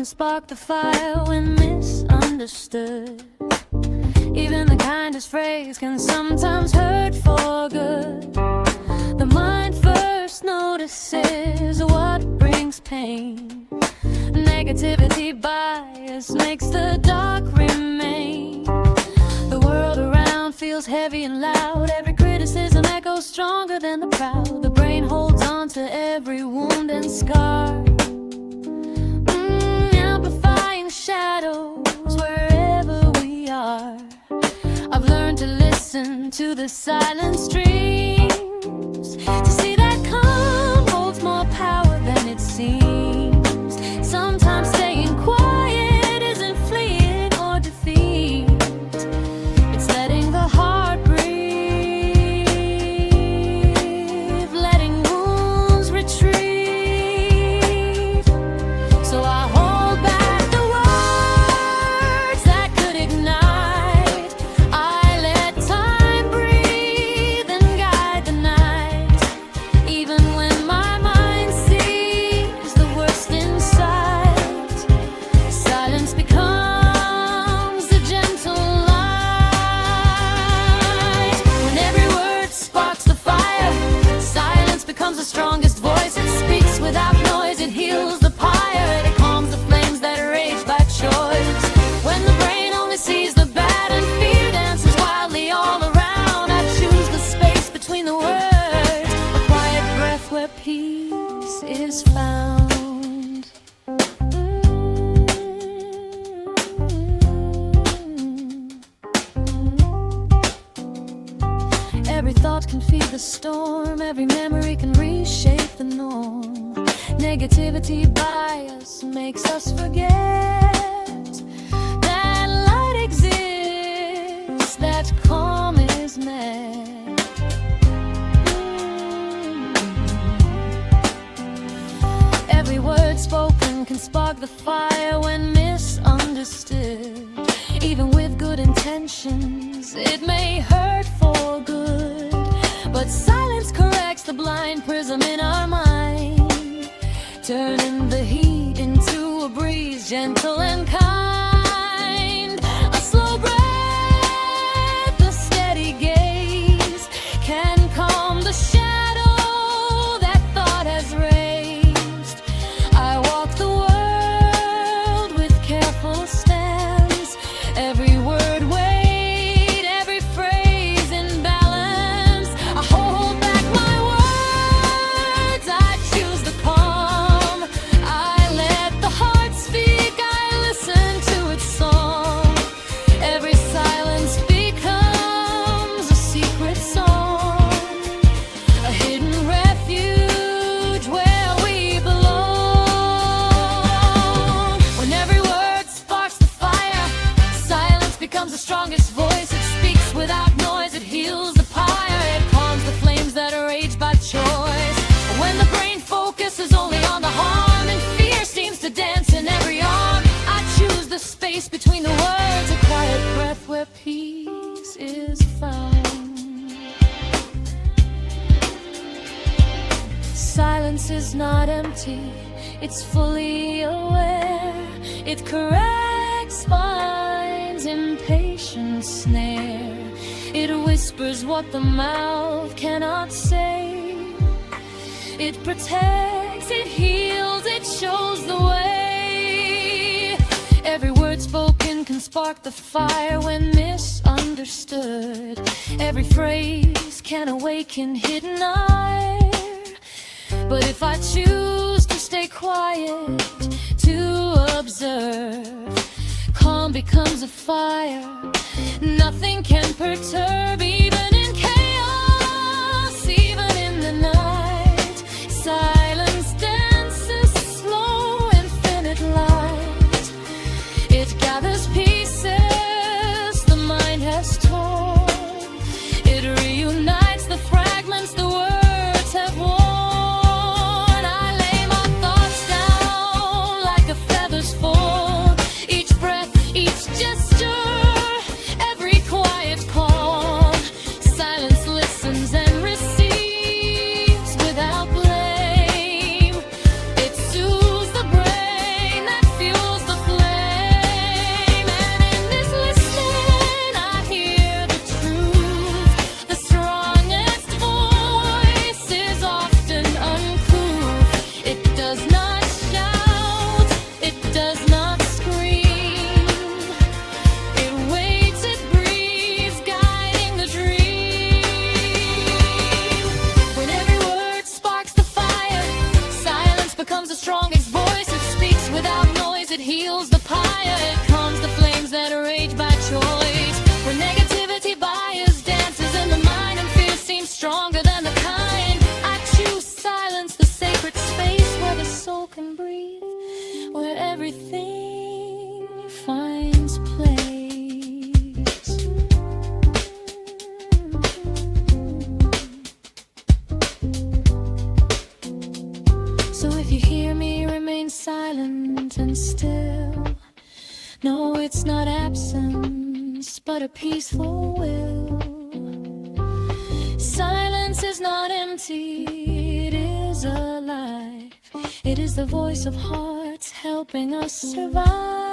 can spark the fire when misunderstood. Even the kindest phrase can sometimes hurt for good. The mind first notices what brings pain. Negativity bias makes the dark remain. The world around feels heavy and loud. Every criticism echoes stronger than the proud. The brain holds on to every wound and scar, amplifying shadows wherever we are. I've learned to listen to the silent streams, to see that calm holds more power than it seems. Sometimes staying quiet isn't fleeing or defeat. It's letting the heart breathe, letting wounds retreat. So I hold back the words that could ignite. I let time breathe and guide the night. Even when my mind sees the worst inside, silence becomes a gentle light. When every word sparks the fire, silence becomes the strongest voice. It speaks without noise, it heals the pyre, it calms the flames that rage by choice. When the brain only sees the bad and fear dances wildly all around, I choose the space between the words, a quiet breath where peace is found. Every thought can feed the storm, every memory can reshape the norm. Negativity bias makes us forget that light exists, that calm is met. Every word spoken can spark the fire when misunderstood. Even with good intentions, it may hurt for good. But silence corrects the blind prism in our mind, turning the heat into a breeze, gentle and kind. A slow breath, a steady gaze can calm the shadow that thought has raised. I walk the world with careful stance, every word weighed, every phrase in balance. I hold back my words, I choose the calm. I let the heart speak, I listen to its song. Every silence becomes a secret song, a hidden refuge where we belong. When every word sparks the fire, silence becomes the strongest voice. It speaks without noise, it heals the pyre, it calms the flames that rage by choice. When the brain focuses only on the harm and fear seems to dance in every arm, I choose the space between the words, a quiet breath where peace is found. Silence is not empty, it's fully aware. It corrects mind's impatient snare. It whispers what the mouth cannot say. It protects, it heals, it shows the way. Every word spoken can spark the fire when misunderstood. Every phrase can awaken hidden ire. But if I choose to stay quiet, to observe, calm becomes a fire. Nothing can perturb, even in chaos, even in the night. Silence dances slow, infinite light. It gathers pieces the mind has torn. It reunites the fragments the words have worn. I lay my thoughts down like a feather's fall. Each breath, each gesture, every quiet call. absence, but a peaceful will. Silence is not empty, it is alive. It is the voice of hearts helping us survive.